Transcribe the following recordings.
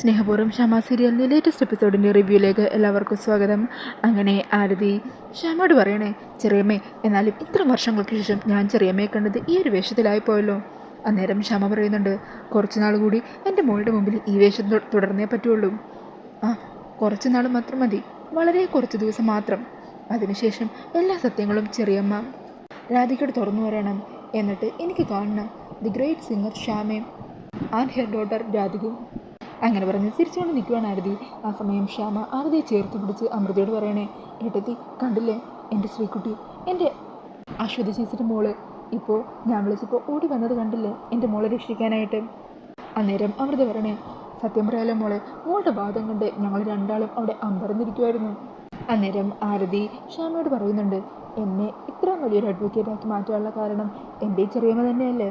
സ്നേഹപൂർവ്വം ഷമ സീരിയലിൻ്റെ ലേറ്റസ്റ്റ് എപ്പിസോഡിൻ്റെ റിവ്യൂയിലേക്ക് എല്ലാവർക്കും സ്വാഗതം. അങ്ങനെ ആരതി ഷമയോട് പറയണേ, ചെറിയമ്മേ, എന്നാലും ഇത്ര വർഷങ്ങൾക്ക് ശേഷം ഞാൻ ചെറിയമ്മയെ കണ്ടത് ഈ ഒരു വേഷത്തിലായിപ്പോയല്ലോ. അന്നേരം ഷമ പറയുന്നുണ്ട്, കുറച്ച് നാൾ കൂടി എൻ്റെ മോളുടെ മുമ്പിൽ ഈ വേഷം തുടർന്നേ പറ്റുള്ളൂ. കുറച്ച് നാൾ മാത്രം മതി, വളരെ കുറച്ച് ദിവസം മാത്രം. അതിനുശേഷം എല്ലാ സത്യങ്ങളും ചെറിയമ്മ രാധികയോട് തുറന്നു വരണം. എന്നിട്ട് എനിക്ക് കാണണം ദി ഗ്രേറ്റ് സിംഗർ ഷാമയും ആൻഡ് ഹെർ ഡോട്ടർ രാധികയും. അങ്ങനെ പറഞ്ഞ് ചിരിച്ചുകൊണ്ട് നിൽക്കുവാണ് ആരതി. ആ സമയം ശ്യാമ ആരതിയെ ചേർത്ത് പിടിച്ച് അമൃതയോട് പറയണേ, ഏട്ടത്തി കണ്ടില്ലേ, എൻ്റെ ശ്രീകുട്ടി, എൻ്റെ അശ്വതി ചേച്ചിയുടെ മോള് ഇപ്പോൾ ഞാൻ വിളിച്ചപ്പോൾ ഓടി വന്നത് കണ്ടില്ലേ എൻ്റെ മോളെ രക്ഷിക്കാനായിട്ട്. അന്നേരം അമൃത പറയണേ, സത്യം പറയാലോ മോളെ, മോളുടെ വാദം കണ്ട് ഞങ്ങൾ രണ്ടാളും അവിടെ അമ്പരന്നിരിക്കുമായിരുന്നു. അന്നേരം ആരതി ശ്യാമയോട് പറയുന്നുണ്ട്, എന്നെ ഇത്ര വലിയൊരു അഡ്വക്കേറ്റാക്കി മാറ്റാനുള്ള കാരണം എൻ്റെ ചെറിയമ്മ തന്നെയല്ലേ.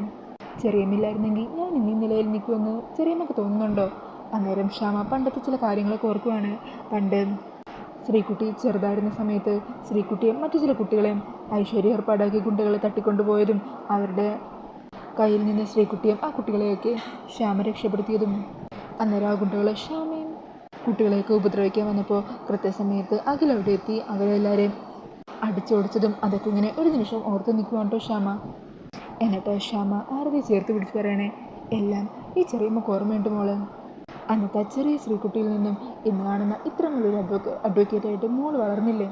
ചെറിയമ്മയില്ലായിരുന്നെങ്കിൽ ഞാൻ ഇന്നീ നിലയിൽ നിൽക്കുമെന്ന് ചെറിയമ്മക്ക് തോന്നുന്നുണ്ടോ? അന്നേരം ശ്യാമ പണ്ടത്തെ ചില കാര്യങ്ങളൊക്കെ ഓർക്കുവാണ്. പണ്ട് ശ്രീകുട്ടി ചെറുതായിരുന്ന സമയത്ത് ശ്രീകുട്ടിയെ മറ്റു ചില കുട്ടികളെയും ഐശ്വര്യ ഏർപ്പാടാക്കി ഗുണ്ടകളെ തട്ടിക്കൊണ്ടുപോയതും അവരുടെ കയ്യിൽ നിന്ന് ശ്രീകുട്ടിയും ആ കുട്ടികളെയൊക്കെ ശ്യാമ രക്ഷപ്പെടുത്തിയതും. അന്നേരം ആ ഗുണ്ടകളെ ശ്യാമയും കുട്ടികളെയൊക്കെ ഉപദ്രവിക്കാൻ വന്നപ്പോൾ കൃത്യസമയത്ത് അഖിലവിടെ എത്തി അവരെല്ലാവരെയും അടിച്ചോടിച്ചതും അതൊക്കെ ഇങ്ങനെ ഒരു നിമിഷം ഓർത്ത് നിൽക്കുവാണ് കേട്ടോ ശ്യാമ. എന്നിട്ട് ശ്യാമ ആരതി ചേർത്ത് പിടിച്ച് പറയണേ, എല്ലാം ഈ ചെറിയമ്മക്ക് ഓർമ്മയുണ്ട് മോളെ. അന്നത്തെ ചെറിയ ശ്രീകുട്ടിയിൽ നിന്നും ഇന്ന് കാണുന്ന ഇത്ര നല്ലൊരു അഡ്വക്കേറ്റായിട്ട് മോൾ വളർന്നില്ലേ.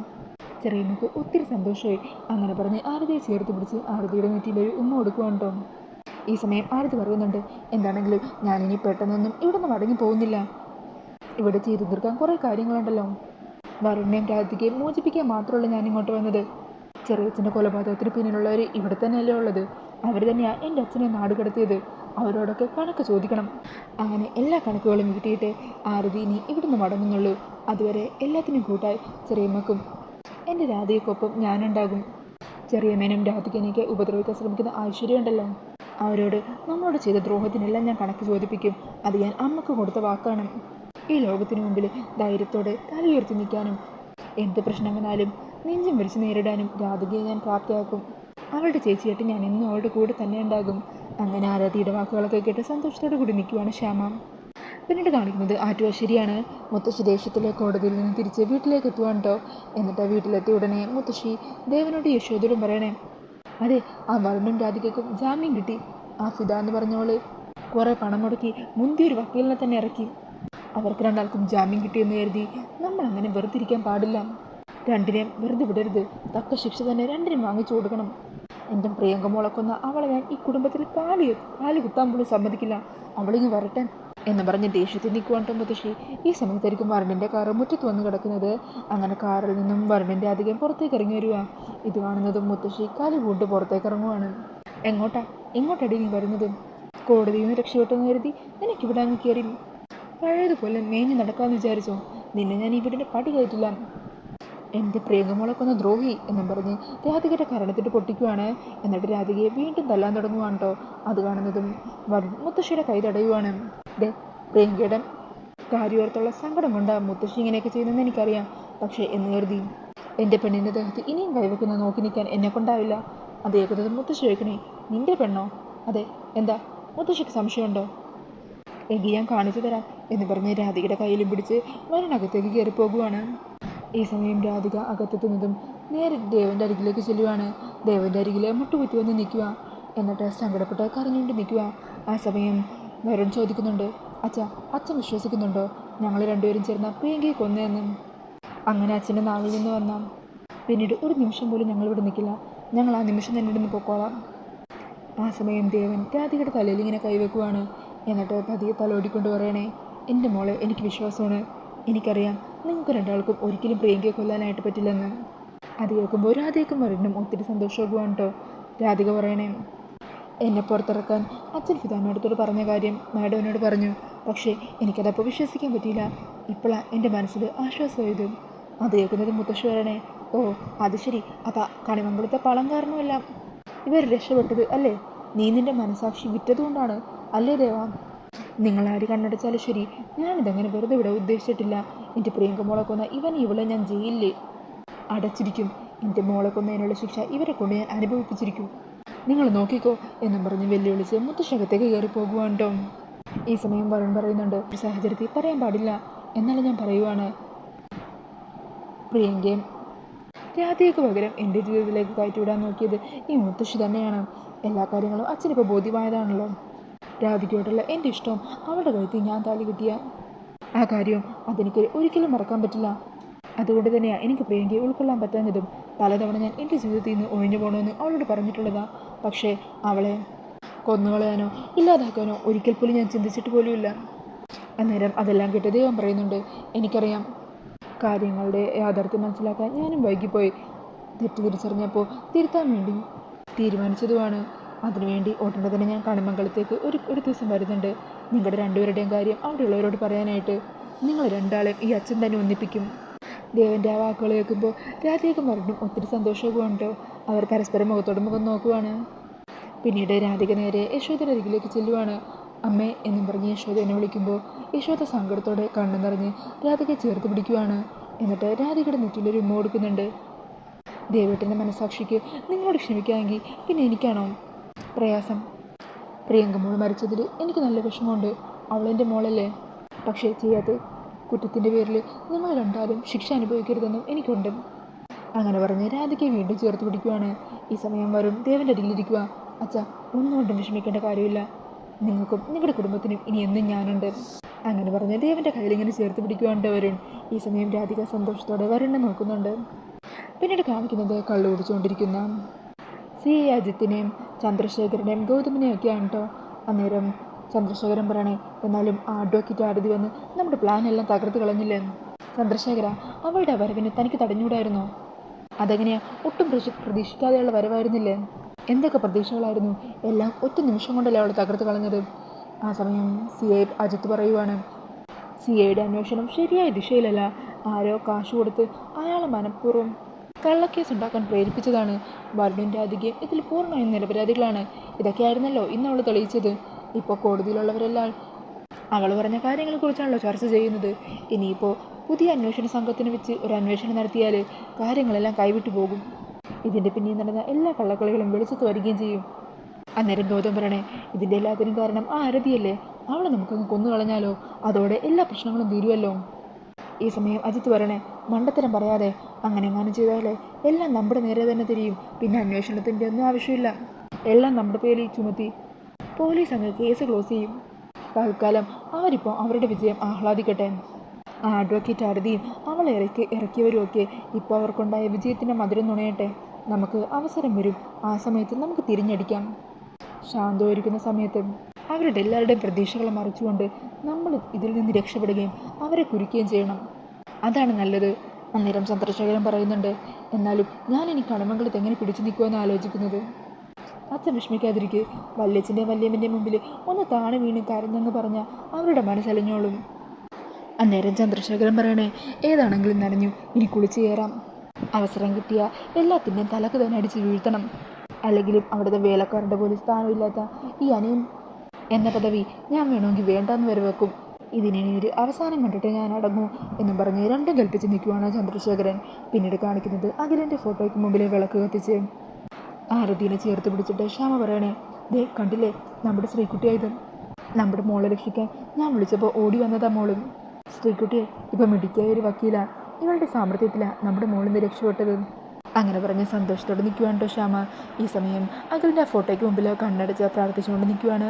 ചെറിയമ്മക്ക് ഒത്തിരി സന്തോഷമായി. അങ്ങനെ പറഞ്ഞ് ആരതിയെ ചേർത്ത് പിടിച്ച് ആരതിയുടെ നെറ്റിയിലൊരു ഉമ്മ കൊടുക്കുവാണ്ടോ. ഈ സമയം ആരതി പറയുന്നുണ്ട്, എന്താണെങ്കിലും ഞാനിനി പെട്ടെന്നൊന്നും ഇവിടെ നിന്ന് മടങ്ങി പോകുന്നില്ല. ഇവിടെ ചെയ്തു തീർക്കാൻ കുറേ കാര്യങ്ങളുണ്ടല്ലോ. വരുണിനെയും രാധികയും മോചിപ്പിക്കാൻ മാത്രമല്ല ഞാൻ ഇങ്ങോട്ട് വന്നത്. ചെറിയച്ഛൻ്റെ കൊലപാതകത്തിന് പിന്നിലുള്ളവർ ഇവിടെ തന്നെയല്ലേ ഉള്ളത്. അവർ തന്നെയാണ് എൻ്റെ അച്ഛനെ നാട് കടത്തിയത്. അവരോടൊക്കെ കണക്ക് ചോദിക്കണം. അങ്ങനെ എല്ലാ കണക്കുകളും കിട്ടിയിട്ട് ആരതി ഇനി ഇവിടുന്ന് മടങ്ങുന്നുള്ളൂ. അതുവരെ എല്ലാത്തിനും കൂട്ടായി ചെറിയമ്മക്കും എൻ്റെ രാധികയ്ക്കൊപ്പം ഞാനുണ്ടാകും. ചെറിയമ്മേനും രാധികനെയൊക്കെ ഉപദ്രവിക്കാൻ ശ്രമിക്കുന്ന ഐശ്വര്യമുണ്ടല്ലോ, അവരോട് നമ്മളോട് ചെയ്ത ദ്രോഹത്തിനെല്ലാം ഞാൻ കണക്ക് ചോദിപ്പിക്കും. അത് ഞാൻ അമ്മക്ക് കൊടുത്ത വാക്കാണ്. ഈ ലോകത്തിന് മുമ്പിൽ ധൈര്യത്തോടെ തലയുയർത്തി നിൽക്കാനും എന്ത് പ്രശ്നം വന്നാലും നെഞ്ചും വിരിച്ച് നേരിടാനും രാധികയെ ഞാൻ പ്രാപ്തിയാക്കും. അവളുടെ ചേച്ചിയായിട്ട് ഞാൻ എന്നും അവളുടെ കൂടെ തന്നെ ഉണ്ടാകും. അങ്ങനെ ആരതിയുടെ വാക്കുകളൊക്കെ കേട്ട് സന്തോഷത്തോടു കൂടി നിൽക്കുവാണ് ശ്യാമ. പിന്നീട് കാണിക്കുന്നത് ആറ്റുവാശ്ശേരിയാണ്. മുത്തശ്ശി ദേശത്തിലെ കോടതിയിൽ നിന്ന് തിരിച്ച് വീട്ടിലേക്ക് എത്തുവാണ് കേട്ടോ. എന്നിട്ട് വീട്ടിലെത്തിയ ഉടനെ മുത്തശ്ശി ദേവനോട് യശോദയോടും പറയണേ, അതെ, ആ വരുണും രാധികയ്ക്കും ജാമ്യം കിട്ടി. ആ ഫിദ എന്ന് പറഞ്ഞോള് കുറേ പണം മുടക്കി മുന്തിയൊരു വക്കീലിനെ തന്നെ ഇറക്കി. അവർക്ക് രണ്ടാൾക്കും ജാമ്യം കിട്ടിയെന്ന് കരുതി നമ്മൾ അങ്ങനെ വെറുതെ ഇരിക്കാൻ പാടില്ല. രണ്ടിനെയും വെറുതെ വിടരുത്. തക്ക ശിക്ഷ തന്നെ രണ്ടിനും വാങ്ങിച്ചു കൊടുക്കണം. എൻ്റെ പ്രിയങ്ക മോളക്കൊന്ന അവളെ ഞാൻ ഈ കുടുംബത്തിൽ കാല് കുത്താൻ പോലും സമ്മതിക്കില്ല. അവളിങ്ങ് വരട്ടെ എന്ന് പറഞ്ഞ് ദേഷ്യത്തിൽ നിൽക്കുവാണ്ടോ മുത്തശ്ശി. ഈ സമയത്തായിരിക്കും വരുണിൻ്റെ കാറ് മുറ്റത്ത് വന്ന് കിടക്കുന്നത്. അങ്ങനെ കാറിൽ നിന്നും വരുണിൻ്റെ അധികം പുറത്തേക്ക് ഇറങ്ങി വരിക. ഇത് കാണുന്നതും മുത്തശ്ശി കാല് പൂണ്ട് പുറത്തേക്ക് ഇറങ്ങുവാണ്. എങ്ങോട്ടടി നീ വരുന്നത്? കോടതിയിൽ നിന്ന് രക്ഷപ്പെട്ടെന്ന് കരുതി നിനക്കിവിടെ അങ്ങ് കയറി പഴയതുപോലെ മേഞ്ഞ് നടക്കാമെന്ന് വിചാരിച്ചോ? നിന്നെ ഞാൻ ഇവിടെ പടി കയറ്റില്ല. എൻ്റെ പ്രിയങ്കമോളൊക്കൊന്ന് ദ്രോഹി എന്നും പറഞ്ഞ് രാധികയുടെ കരണത്തിട്ട് പൊട്ടിക്കുവാണ്. എന്നിട്ട് രാധികയെ വീണ്ടും തല്ലാൻ തുടങ്ങുവാണ് കേട്ടോ. അത് കാണുന്നതും വരുൺ മുത്തശ്ശിയുടെ കൈ തടയുവാണ്. പ്രിയങ്കയുടെ കാര്യോർത്തുള്ള സങ്കടം കൊണ്ടാണ് മുത്തശ്ശി ഇങ്ങനെയൊക്കെ ചെയ്യുന്നതെന്ന് എനിക്കറിയാം. പക്ഷേ എന്ന് കരുതി എൻ്റെ പെണ്ണിൻ്റെ ദേഹത്ത് ഇനിയും കൈവെക്കുന്നത് നോക്കി നിൽക്കാൻ എന്നെ കൊണ്ടാവില്ല. അത് കേൾക്കുന്നത് മുത്തശ്ശി ചോദിക്കണേ, നിൻ്റെ പെണ്ണോ? അതെ, എന്താ മുത്തശ്ശിക്ക് സംശയമുണ്ടോ? എങ്കിൽ ഞാൻ കാണിച്ചു തരാം എന്ന് പറഞ്ഞ് രാധികയുടെ കയ്യിലും പിടിച്ച് വരുണകത്തേക്ക് കയറി പോകുവാണ്. ഈ സമയം രാധിക അകത്തെത്തുന്നതും നേരെ ദേവൻ്റെ അരികിലേക്ക് ചെല്ലുവാണ്. ദേവൻ്റെ അരികിൽ മുട്ടുകുത്തി വന്ന് നിൽക്കുക. എന്നിട്ട് സങ്കടപ്പെട്ട് കരഞ്ഞുകൊണ്ട് നിൽക്കുക. ആ സമയം വരുൺ ചോദിക്കുന്നുണ്ട്, അച്ഛൻ വിശ്വസിക്കുന്നുണ്ടോ ഞങ്ങൾ രണ്ടുപേരും ചേർന്ന പ്രിയങ്കയെ കൊന്നതെന്നും? അങ്ങനെ അച്ഛൻ്റെ നാവിൽ നിന്ന് വന്നാൽ പിന്നീട് ഒരു നിമിഷം പോലും ഞങ്ങളിവിടെ നിൽക്കില്ല. ഞങ്ങൾ ആ നിമിഷം തന്നെ ഇവിടുന്ന് പൊക്കോളാം. ആ സമയം ദേവൻ രാധികയുടെ തലയിൽ ഇങ്ങനെ കൈവെക്കുവാണ്. എന്നിട്ട് പതിയെ തലോടിക്കൊണ്ട് പറയണേ, എൻ്റെ മോളെ, എനിക്ക് വിശ്വാസമാണ്. എനിക്കറിയാം നിങ്ങൾക്ക് രണ്ടാൾക്കും ഒരിക്കലും പ്രിയങ്കയെ കൊല്ലാനായിട്ട് പറ്റില്ലെന്ന്. അത് കേൾക്കുമ്പോൾ രാധികയ്ക്കും വരുണും ഒത്തിരി സന്തോഷമാകുവാണ് കേട്ടോ. രാധിക പറയണേ, എന്നെ പുറത്തിറക്കാൻ അച്ഛൻ ഫിദ മാഡത്തോട് പറഞ്ഞ കാര്യം മാഡം എന്നോട് പറഞ്ഞു. പക്ഷേ എനിക്കതപ്പോൾ വിശ്വസിക്കാൻ പറ്റിയില്ല. ഇപ്പോഴാണ് എൻ്റെ മനസ്സിൽ ആശ്വാസമായത്. അത് കേൾക്കുന്നത് മുത്തശ്ശി പറയണേ, ഓ അത് ശരി, അപ്പം കണിമംഗലത്തെ പളം കാരണമല്ല ഇവർ രക്ഷപ്പെട്ടത് അല്ലേ? നീ നിൻ്റെ മനസാക്ഷി വിറ്റതുകൊണ്ടാണ് അല്ലേ ദേവാ? നിങ്ങളാര് കണ്ണടച്ചാലും ശരി, ഞാനിതങ്ങനെ വെറുതെ വിടാൻ ഉദ്ദേശിച്ചിട്ടില്ല. എൻ്റെ പ്രിയങ്ക മോളെ കൊന്ന ഇവളെ ഞാൻ ജയിലിൽ അടച്ചിരിക്കും. എൻ്റെ മോളെ കൊന്നതിനുള്ള ശിക്ഷ ഇവരെ കൊണ്ട് ഞാൻ അനുഭവിപ്പിച്ചിരിക്കും. നിങ്ങൾ നോക്കിക്കോ എന്നും പറഞ്ഞ് വെല്ലുവിളിച്ച് മുത്തശ്ശകത്തേക്ക് കയറി പോകുവാണ്ടോ. ഈ സമയം വരുൺ പറയുന്നുണ്ട്, ഒരു സാഹചര്യത്തിൽ പറയാൻ പാടില്ല, എന്നാലും ഞാൻ പറയുവാണ്, പ്രിയങ്കയും രാധയ്ക്ക് പകരം എൻ്റെ ജീവിതത്തിലേക്ക് കയറ്റിവിടാൻ നോക്കിയത് ഈ മുത്തശ്ശി തന്നെയാണ്. എല്ലാ കാര്യങ്ങളും അച്ഛനിപ്പോൾ ബോധ്യമായതാണല്ലോ. രാധികയോടുള്ള എൻ്റെ ഇഷ്ടവും അവളുടെ കഴുത്തിൽ ഞാൻ താലി കിട്ടിയ ആ കാര്യവും അതെനിക്ക് ഒരിക്കലും മറക്കാൻ പറ്റില്ല. അതുകൊണ്ട് തന്നെയാണ് എനിക്ക് പ്രിയങ്കയെ ഉൾക്കൊള്ളാൻ പറ്റാഞ്ഞതും. പലതവണ ഞാൻ എൻ്റെ ജീവിതത്തിൽ നിന്ന് ഒഴിഞ്ഞു പോകണമെന്ന് അവളോട് പറഞ്ഞിട്ടുള്ളതാണ്. പക്ഷേ അവളെ കൊന്നുകളയാനോ ഇല്ലാതാക്കാനോ ഒരിക്കൽ പോലും ഞാൻ ചിന്തിച്ചിട്ട് പോലുമില്ല. അന്നേരം അതെല്ലാം കേട്ട് ദൈവം പറയുന്നുണ്ട്, എനിക്കറിയാം കാര്യങ്ങളുടെ യാഥാർത്ഥ്യം മനസ്സിലാക്കാൻ ഞാനും വൈകിപ്പോയി. തെറ്റ് തിരിച്ചറിഞ്ഞപ്പോൾ തിരുത്താൻ വേണ്ടി തീരുമാനിച്ചതുമാണ്. അതിനുവേണ്ടി ഉടനെ തന്നെ ഞാൻ കണിമംഗലത്തേക്ക് ഒരു ദിവസം വരുന്നുണ്ട്. നിങ്ങളുടെ രണ്ടുപേരുടെയും കാര്യം അവിടെയുള്ളവരോട് പറയാനായിട്ട്. നിങ്ങൾ രണ്ടാളെയും ഈ അച്ഛൻ തന്നെ ഒന്നിപ്പിക്കും. ദേവൻ്റെ ആ വാക്കുകൾ കേൾക്കുമ്പോൾ രാധികയ്ക്കും വരണ്ടും ഒത്തിരി സന്തോഷമൊക്കെ ഉണ്ടോ. അവർ പരസ്പരം മുഖത്തോട് മുഖം നോക്കുവാണ്. പിന്നീട് രാധിക നേരെ യശോദയുടെ അരികിലേക്ക് ചെല്ലുവാണ്. അമ്മേ എന്നും പറഞ്ഞ് യശോദനെ വിളിക്കുമ്പോൾ യശോദ സങ്കടത്തോടെ കണ്ണു നിറഞ്ഞ് രാധികയെ ചേർത്ത് പിടിക്കുവാണ്. എന്നിട്ട് രാധികയുടെ നെറ്റിലൊരു ഉമ്മ കൊടുക്കുന്നുണ്ട്. ദേവേട്ടൻ്റെ മനസാക്ഷിക്ക് നിങ്ങളോട് ക്ഷമിക്കാമെങ്കിൽ പിന്നെ എനിക്കാണോ പ്രയാസം? പ്രിയങ്ക മോൾ മരിച്ചതിൽ എനിക്ക് നല്ല വിഷമമുണ്ട്. അവളെൻ്റെ മോളല്ലേ. പക്ഷേ ചെയ്യാത്ത കുറ്റത്തിൻ്റെ പേരിൽ നിങ്ങൾ രണ്ടാലും ശിക്ഷ അനുഭവിക്കരുതെന്നും എനിക്കുണ്ട്. അങ്ങനെ പറഞ്ഞ് രാധികയെ വീണ്ടും ചേർത്ത് പിടിക്കുവാണ്. ഈ സമയം വരുൺ ദേവൻ്റെ അരികിലിരിക്കുക. അച്ഛാ, ഒന്നുകൊണ്ടും വിഷമിക്കേണ്ട കാര്യമില്ല. നിങ്ങൾക്കും നിങ്ങളുടെ കുടുംബത്തിനും ഇനി എന്നും ഞാനുണ്ട്. അങ്ങനെ പറഞ്ഞ് ദേവൻ്റെ കയ്യിലിങ്ങനെ ചേർത്ത് പിടിക്കുവാണ്ട് വരുൺ. ഈ സമയം രാധിക സന്തോഷത്തോടെ വരുണിനെ നോക്കുന്നുണ്ട്. പിന്നീട് കാണിക്കുന്നത് കള്ളു കുടിച്ചുകൊണ്ടിരിക്കുന്ന അജിത്തിനെയും ചന്ദ്രശേഖരനെയും ഗൗതമിനെയും ഒക്കെയാണ് കേട്ടോ. അന്നേരം ചന്ദ്രശേഖരൻ പറയണേ, എന്നാലും ആ അഡ്വക്കേറ്റ് ആരതി വന്ന് നമ്മുടെ പ്ലാൻ എല്ലാം തകർത്ത് കളഞ്ഞില്ലേ? ചന്ദ്രശേഖര, അവളുടെ വരവിന് തനിക്ക് തടഞ്ഞൂടായിരുന്നോ? അതെങ്ങനെയാ, ഒട്ടും പ്രതീക്ഷിക്കാതെയുള്ള വരവായിരുന്നില്ലേ? എന്തൊക്കെ പ്രതീക്ഷകളായിരുന്നു, എല്ലാം ഒറ്റ നിമിഷം കൊണ്ടല്ലേ അവൾ തകർത്ത് കളഞ്ഞത്. ആ സമയം അജിത്ത് പറയുവാണ്, യുടെ അന്വേഷണം ശരിയായ ദിശയിലല്ല. ആരോ കാശ് കൊടുത്ത് അയാളെ മനഃപൂർവ്വം കള്ളക്കേസ് ഉണ്ടാക്കാൻ പ്രേരിപ്പിച്ചതാണ്. വരുണും രാധികയും ഇതിൽ പൂർണ്ണമായും നിരപരാധികളാണ്. ഇതൊക്കെയായിരുന്നല്ലോ ഇന്ന് അവൾ തെളിയിച്ചത്. ഇപ്പോൾ കോടതിയിലുള്ളവരെല്ലാം അവൾ പറഞ്ഞ കാര്യങ്ങളെക്കുറിച്ചാണല്ലോ ചർച്ച ചെയ്യുന്നത്. ഇനിയിപ്പോൾ പുതിയ അന്വേഷണ സംഘത്തിന് വെച്ച് ഒരു അന്വേഷണം നടത്തിയാൽ കാര്യങ്ങളെല്ലാം കൈവിട്ടു പോകും. ഇതിൻ്റെ പിന്നിൽ നടന്ന എല്ലാ കള്ളക്കളികളും വെളിച്ചത്ത് വരികയും ചെയ്യും. അന്നേരം ഗൗതം പറയണേ, ഇതിൻ്റെ എല്ലാത്തിനും കാരണം ആ ആരതിയല്ലേ? അവളെ നമുക്കങ്ങ് കൊന്നുകളഞ്ഞാലോ? അതോടെ എല്ലാ പ്രശ്നങ്ങളും തീരുമല്ലോ. ഈ സമയം അജിത്ത് പറയണേ, മണ്ടത്തരം പറയാതെ, അങ്ങനെ എങ്ങാനും ചെയ്താലേ എല്ലാം നമ്മുടെ നേരെ തന്നെ തിരിയും. പിന്നെ അന്വേഷണത്തിൻ്റെ ഒന്നും ആവശ്യമില്ല. എല്ലാം നമ്മുടെ പേരിൽ ചുമത്തി പോലീസ് അങ്ങ് കേസ് ക്ലോസ് ചെയ്യും. തൽക്കാലം അവരിപ്പോൾ അവരുടെ വിജയം ആഹ്ലാദിക്കട്ടെ. ആ അഡ്വക്കേറ്റ് ആരതിയും അവളെ ഇറക്കിയവരുമൊക്കെ ഇപ്പോൾ അവർക്കുണ്ടായ വിജയത്തിൻ്റെ മധുരം നുണയട്ടെ. നമുക്ക് അവസരം വരും. ആ സമയത്ത് നമുക്ക് തിരിഞ്ഞടിക്കാം. ശാന്തമായിരിക്കുന്ന സമയത്ത് അവരുടെ എല്ലാവരുടെയും പ്രതീക്ഷകളെ മറിച്ചുകൊണ്ട് നമ്മൾ ഇതിൽ നിന്ന് രക്ഷപ്പെടുകയും അവരെ കുരുക്കുകയും ചെയ്യണം. അതാണ് നല്ലത്. അന്നേരം ചന്ദ്രശേഖരൻ പറയുന്നുണ്ട്, എന്നാലും ഞാൻ ഇനി കണിമംഗലത്ത് എങ്ങനെ പിടിച്ചു നിൽക്കുമെന്ന് ആലോചിക്കുന്നത്. അച്ഛൻ വിഷമിക്കാതിരിക്കുക. വല്യച്ഛൻ്റെയും വല്യമ്മൻ്റെയും മുമ്പിൽ ഒന്ന് താണു വീണ് കരഞ്ഞങ്ങ് പറഞ്ഞാൽ അവരുടെ മനസ്സലിഞ്ഞോളും. അന്നേരം ചന്ദ്രശേഖരൻ പറയണേ, ഏതാണെങ്കിലും നനഞ്ഞു, ഇനി കുളിച്ചു കയറാം. അവസരം കിട്ടിയ എല്ലാത്തിൻ്റെയും തലക്ക് തന്നെ അടിച്ച് വീഴ്ത്തണം. അല്ലെങ്കിലും അവിടുത്തെ വേലക്കാരുടെ പോലും സ്ഥാനമില്ലാത്ത ഈ അനിയൻ എന്ന പദവി ഞാൻ വേണമെങ്കിൽ വേണ്ടാന്ന് വരെ വെക്കും. ഇതിനി ഒരു അവസാനം കണ്ടിട്ട് ഞാൻ അടങ്ങൂ എന്നും പറഞ്ഞ് രണ്ടും കൽപ്പിച്ച് നിൽക്കുവാണ് ചന്ദ്രശേഖരൻ. പിന്നീട് കാണിക്കുന്നത് അഖിലിൻ്റെ ഫോട്ടോയ്ക്ക് മുമ്പിൽ വിളക്ക് കത്തിച്ച് ആരതിനെ ചേർത്ത് പിടിച്ചിട്ട് ശ്യാമ പറയണേ, ദേ കണ്ടില്ലേ, നമ്മുടെ ശ്രീകുട്ടിയായത്. നമ്മുടെ മോളെ രക്ഷിക്കാൻ ഞാൻ വിളിച്ചപ്പോൾ ഓടി വന്നതാ മോളും. ശ്രീകുട്ടിയെ ഇപ്പം മിടിക്കായ ഒരു വക്കീല, ഇവളുടെ സാമർത്ഥ്യത്തിലാണ് നമ്മുടെ മോളിൽ നിന്ന് രക്ഷപ്പെട്ടത്. അങ്ങനെ പറഞ്ഞ് സന്തോഷത്തോടെ നിൽക്കുവാണ് കേട്ടോ ശ്യാമ. ഈ സമയം അഖിലിൻ്റെ ആ ഫോട്ടോയ്ക്ക് മുമ്പിൽ കണ്ണടച്ച് പ്രാർത്ഥിച്ചുകൊണ്ട് നിൽക്കുവാണ്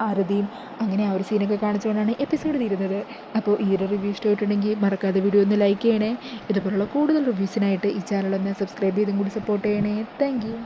ആരതിയും. അങ്ങനെ ആ ഒരു സീനൊക്കെ കാണിച്ചുകൊണ്ടാണ് എപ്പിസോഡ് തീരുന്നത്. അപ്പോൾ ഈ ഒരു റിവ്യൂ ഇഷ്ടമായിട്ടുണ്ടെങ്കിൽ മറക്കാതെ വീഡിയോ ഒന്ന് ലൈക്ക് ചെയ്യണേ. ഇതുപോലുള്ള കൂടുതൽ റിവ്യൂസിനായിട്ട് ഈ ചാനലൊന്ന് സബ്സ്ക്രൈബ് ചെയ്തും കൂടി സപ്പോർട്ട് ചെയ്യണേ. Thank you.